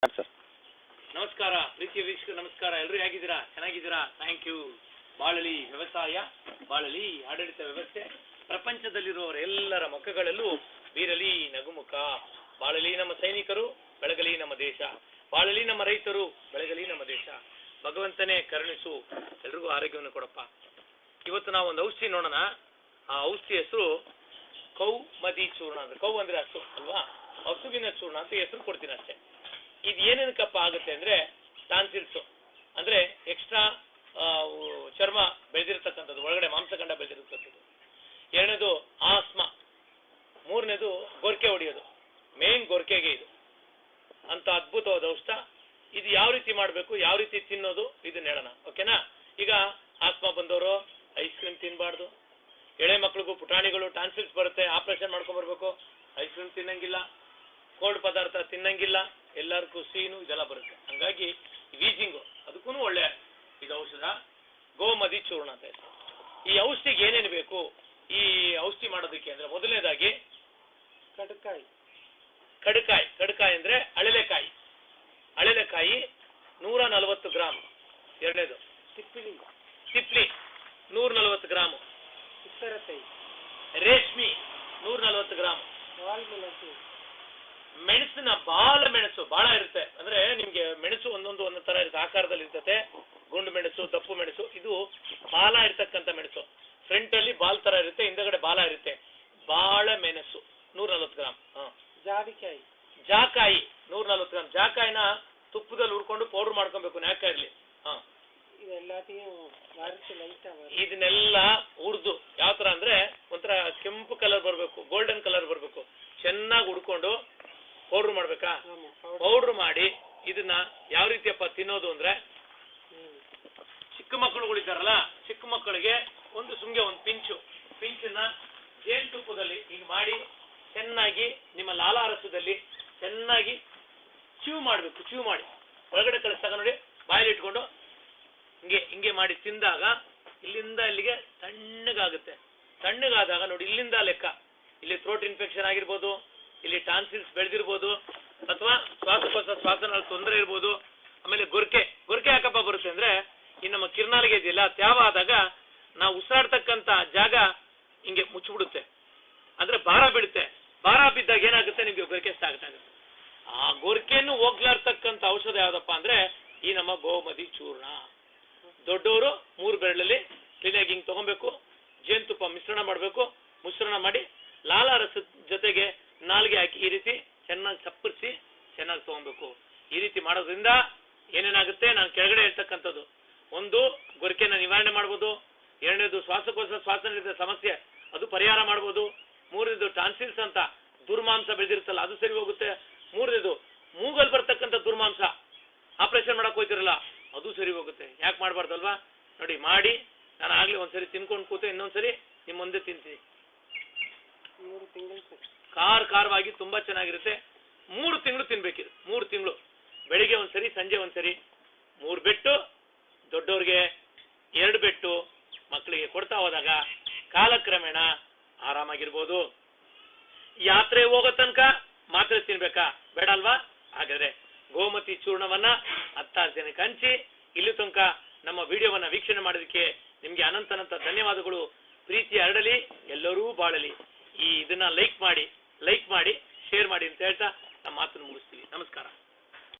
Sir ನಮಸ್ಕಾರ ಪ್ರೀತಿಯ ವೀಕ್ಷಕರು, ನಮಸ್ಕಾರ. ಎಲ್ಲರೂ ಹೇಗಿದ್ದೀರಾ? ಚೆನ್ನಾಗಿದ್ದೀರಾ? Thank you. ಬಾಳಲಿ ವ್ಯವಸಾಯ, ಬಾಳಲಿ ಆಡಳಿತ ವ್ಯವಸ್ಥೆ, ಪ್ರಪಂಚದಲ್ಲಿರುವವರ ಎಲ್ಲರ ಮುಖಗಳಲ್ಲೂ ಬೀರಲಿ ನಗುಮುಖ. ಬಾಳಲಿ ನಮ್ಮ ಸೈನಿಕರು, ಬೆಳಗಲಿ ನಮ್ಮ ದೇಶ. ಬಾಳಲಿ ನಮ್ಮ ರೈತರು, ಬೆಳಗಲಿ ನಮ್ಮ ದೇಶ. ಭಗವಂತನೇ ಕರುಣಿಸು, ಎಲ್ರಿಗೂ ಆರೋಗ್ಯವನ್ನು ಕೊಡಪ್ಪ. ಇವತ್ತು ನಾವು ಒಂದು ಔಷಧಿ ನೋಡೋಣ. ಆ ಔಷಧಿ ಹೆಸರು ಕೌಮದಿ ಚೂರ್ಣ. ಅಂದ್ರೆ ಕೌ ಅಂದ್ರೆ ಹಸು ಅಲ್ವಾ, ಹಸುವಿನ ಚೂರ್ಣ ಅಂತ ಹೆಸರು ಕೊಡ್ತೀನಿ ಅಷ್ಟೇ. ಇದು ಏನೇನಕ್ಕಪ್ಪ ಆಗುತ್ತೆ ಅಂದ್ರೆ ಟಾನ್ಸಿಲ್ಸ್, ಅಂದ್ರೆ ಎಕ್ಸ್ಟ್ರಾ ಚರ್ಮ ಬೆಳೆದಿರ್ತಕ್ಕಂಥದ್ದು, ಒಳಗಡೆ ಮಾಂಸಖಂಡ ಬೆಳೆದಿರ್ತಕ್ಕಂಥದ್ದು. ಎರಡನೇದು ಆಸ್ಮಾ, ಮೂರನೇದು ಗೊರಕೆ ಹೊಡೆಯೋದು. ಮೇನ್ ಗೊರಕೆಗೆ ಇದು ಅಂತ ಅದ್ಭುತವಾದ ಔಷಧ. ಇದು ಯಾವ ರೀತಿ ಮಾಡಬೇಕು, ಯಾವ ರೀತಿ ತಿನ್ನೋದು, ಇದನ್ನ ಹೇಳೋಣ. ಓಕೆನಾ? ಈಗ ಆಸ್ಮಾ ಬಂದವರು ಐಸ್ ಕ್ರೀಮ್ ತಿನ್ಬಾರ್ದು. ಎಳೆ ಮಕ್ಳಿಗೂ, ಪುಟಾಣಿಗಳು ಟಾನ್ಸಿಲ್ಸ್ ಬರುತ್ತೆ, ಆಪರೇಷನ್ ಮಾಡ್ಕೊಂಡ್ ಬರ್ಬೇಕು. ಐಸ್ ಕ್ರೀಮ್ ತಿನ್ನಂಗಿಲ್ಲ, ಕೋಲ್ಡ್ ಪದಾರ್ಥ ತಿನ್ನಂಗಿಲ್ಲ, ಎಲ್ಲರಿಗೂ ಸೀನು ಇದೆಲ್ಲ ಬರುತ್ತೆ. ಹಂಗಾಗಿ ವೀಜಿಂಗು ಅದಕ್ಕೂ ಒಳ್ಳೆ ಇದು ಔಷಧ. ಗೋಮದಿ ಚೂರ್ಣ ಅಂತ ಇದೆ. ಈ ಔಷಧಿಗೆ ಏನೇನು ಬೇಕು ಈ ಔಷಧಿ ಮಾಡೋದಕ್ಕೆ ಅಂದ್ರೆ, ಮೊದಲನೇದಾಗಿ ಕಡಕಾಯಿ. ಕಡಕಾಯಿ ಅಂದ್ರೆ ಅಳಲೆಕಾಯಿ. ಅಳಲೆಕಾಯಿ 140 ಗ್ರಾಮ್. ಎರಡನೇದು ತಿಪ್ಲಿ 140 ಗ್ರಾಮ್. ರೇಷ್ಮಿ 140 ಗ್ರಾಮ್. ಮೆಣಸಿನ ಬಾಲ ಮೆಣಸು ಬಹಳ ಇರುತ್ತೆ. ಅಂದ್ರೆ ನಿಮ್ಗೆ ಮೆಣಸು ಒಂದೊಂದು ತರ ಇರುತ್ತೆ, ಆಕಾರದಲ್ಲಿ ಇರ್ತದೆ. ಗುಂಡು ಮೆಣಸು, ದಪ್ಪು ಮೆಣಸು. ಇದು ಬಾಲ ಇರ್ತಕ್ಕಂಥ ಮೆಣಸು. ಫ್ರಂಟ್ ಅಲ್ಲಿ ಬಾಲ್ ತರ ಇರುತ್ತೆ, ಹಿಂದಗಡೆ ಬಾಲ ಇರುತ್ತೆ. ಬಾಳ ಮೆಣಸು 140 ಗ್ರಾಮ್. ಜಾಕಾಯಿ 140 ಗ್ರಾಮ್. ಜಾಕಾಯಿನ ತುಪ್ಪದಲ್ಲಿ ಹುರ್ಕೊಂಡು ಪೌಡರ್ ಮಾಡ್ಕೊಬೇಕು, ನ್ಯಾಕ ಇರ್ಲಿ. ಇದನ್ನೆಲ್ಲ ಹುರಿದು ಯಾವ ತರ ಅಂದ್ರೆ ಒಂಥರ ಕೆಂಪು ಕಲರ್ ಬರ್ಬೇಕು, ಗೋಲ್ಡನ್ ಕಲರ್ ಬರ್ಬೇಕು. ಚೆನ್ನಾಗಿ ಹುಡ್ಕೊಂಡು ಪೌಡರ್ ಮಾಡ್ಬೇಕಾ? ಪೌಡರ್ ಮಾಡಿ ಇದನ್ನ ಯಾವ ರೀತಿಯಪ್ಪ ತಿನ್ನೋದು ಅಂದ್ರೆ, ಚಿಕ್ಕ ಮಕ್ಕಳುಗಳಿದ್ದಾರಲ್ಲ, ಚಿಕ್ಕ ಮಕ್ಕಳಿಗೆ ಒಂದು ಸುಮ್ಗೆ ಒಂದು ಪಿಂಚನ್ನ ಜೇನುತುಪ್ಪದಲ್ಲಿ ಈಗ ಮಾಡಿ ಚೆನ್ನಾಗಿ ನಿಮ್ಮ ಲಾಲಾರಸದಲ್ಲಿ ಚೆನ್ನಾಗಿ ಚೀವ್ ಮಾಡ್ಬೇಕು. ಚೀವ್ ಮಾಡಿ ಒಳಗಡೆ ಕಳಿಸ್ದಾಗ ನೋಡಿ, ಬಾಯಲ್ಲಿ ಇಟ್ಕೊಂಡು ಹಿಂಗೆ ಮಾಡಿ ತಿಂದಾಗ ಇಲ್ಲಿಂದ ಇಲ್ಲಿಗೆ ತಣ್ಣಗಾಗುತ್ತೆ. ತಣ್ಣಗಾದಾಗ ನೋಡಿ, ಇಲ್ಲಿಂದ ಲೆಕ್ಕ, ಇಲ್ಲಿ ಥ್ರೋಟ್ ಇನ್ಫೆಕ್ಷನ್ ಆಗಿರ್ಬೋದು, ಇಲ್ಲಿ ಟಾನ್ಸಿಲ್ಸ್ ಬೆಳೆದಿರ್ಬೋದು, ಅಥವಾ ಶ್ವಾಸನಾಳ ತೊಂದರೆ ಇರ್ಬೋದು. ಆಮೇಲೆ ಗೊರಕೆ ಯಾಕಪ್ಪ ಬರುತ್ತೆ ಅಂದ್ರೆ, ಈ ನಮ್ಮ ಕಿರ್ನಾಲಿಗೆ ಇದೆಯಲ್ಲ, ತ್ಯಾವ ಆದಾಗ ನಾವು ಉಸಿರಾಡ್ತಕ್ಕಂಥ ಜಾಗ ಹಿಂಗೆ ಮುಚ್ಚಿಬಿಡುತ್ತೆ, ಅಂದ್ರೆ ಭಾರ ಬೀಳುತ್ತೆ. ಭಾರ ಬಿದ್ದಾಗ ಏನಾಗುತ್ತೆ, ನಿಮ್ಗೆ ಗೊರಕೆ ಸ್ಟಾರ್ಟ್ ಆಗುತ್ತೆ. ಆ ಗೊರಕೆಯನ್ನು ಹೋಗ್ಲಾರ್ತಕ್ಕಂಥ ಔಷಧ ಯಾವ್ದಪ್ಪ ಅಂದ್ರೆ ಈ ನಮ್ಮ ಗೋಮದಿ ಚೂರ್ಣ. ದೊಡ್ಡವರು 3 ಬೆರಳಲ್ಲಿ ಕ್ಲೀನಾಗಿ ಹಿಂಗ್ ತಗೊಬೇಕು, ಜೇನುತುಪ್ಪ ಮಿಶ್ರಣ ಮಾಡಬೇಕು. ಮಿಶ್ರಣ ಮಾಡಿ ಲಾಲಾರಸದ ಜೊತೆಗೆ ನಾಲ್ಗೆ ಹಾಕಿ ಈ ರೀತಿ ಚೆನ್ನಾಗಿ ಚಪ್ಪರಿಸಿ ಚೆನ್ನಾಗಿ ತಗೊಬೇಕು. ಈ ರೀತಿ ಮಾಡೋದ್ರಿಂದ ಏನೇನಾಗುತ್ತೆ, ನಾನು ಕೆಳಗಡೆ ಹೇಳ್ತಕ್ಕಂಥದ್ದು, ಒಂದು ಗೊರಕೆನ ನಿವಾರಣೆ ಮಾಡ್ಬೋದು. ಎರಡನೇದು ಶ್ವಾಸನೀರಿದ ಸಮಸ್ಯೆ ಅದು ಪರಿಹಾರ ಮಾಡ್ಬೋದು. ಮೂರನೇದು ಟಾನ್ಸಿಲ್ಸ್ ಅಂತ ದುರ್ಮಾಂಸ ಬೆಳೆದಿರುತ್ತಲ್ಲ, ಅದು ಸರಿ ಹೋಗುತ್ತೆ. ಮೂರನೇದು ಮೂಗಲ್ ಬರ್ತಕ್ಕಂಥ ದುರ್ಮಾಂಸ ಆಪರೇಷನ್ ಮಾಡಕ್ ಹೋಯ್ತಿರಲ್ಲ, ಅದು ಸರಿ ಹೋಗುತ್ತೆ. ಯಾಕೆ ಮಾಡ್ಬಾರ್ದಲ್ವಾ? ನೋಡಿ ಮಾಡಿ, ನಾನು ಆಗ್ಲಿ ಒಂದ್ಸರಿ ತಿನ್ಕೊಂಡು ಕೂತೆ, ಇನ್ನೊಂದ್ಸರಿ ನಿಮ್ ಮುಂದೆ ತಿಂತೀನಿ. ಖಾರವಾಗಿ ತುಂಬಾ ಚೆನ್ನಾಗಿರುತ್ತೆ. 3 ತಿಂಗಳು ತಿನ್ಬೇಕಿದೆ. 3 ತಿಂಗಳು, ಬೆಳಿಗ್ಗೆ ಒಂದ್ಸರಿ, ಸಂಜೆ ಒಂದ್ಸರಿ. 3 ಬೆಟ್ಟು ದೊಡ್ಡವ್ರಿಗೆ, 2 ಬೆಟ್ಟು ಮಕ್ಕಳಿಗೆ ಕೊಡ್ತಾ ಹೋದಾಗ ಕಾಲಕ್ರಮೇಣ ಆರಾಮಾಗಿರ್ಬೋದು. ಯಾತ್ರೆ ಹೋಗೋ ತನಕ ಮಾತ್ರೆ ತಿನ್ಬೇಕಾ? ಬೇಡ ಅಲ್ವಾ? ಹಾಗಾದ್ರೆ ಗೋಮತಿ ಚೂರ್ಣವನ್ನ 10 ಜನಕ್ಕೆ ಹಂಚಿ, ಇಲ್ಲಿ ತನಕ ನಮ್ಮ ವಿಡಿಯೋವನ್ನ ವೀಕ್ಷಣೆ ಮಾಡೋದಕ್ಕೆ ನಿಮ್ಗೆ ಅನಂತ ಧನ್ಯವಾದಗಳು. ಪ್ರೀತಿ ಹರಡಲಿ, ಎಲ್ಲರೂ ಬಾಳಲಿ. ಇದನ್ನ ಲೈಕ್ ಮಾಡಿ, ಶೇರ್ ಮಾಡಿ ಅಂತ ಹೇಳ್ತಾ ನಮ್ಮ ಮಾತನ್ನು ಮುಗಿಸ್ತೀನಿ.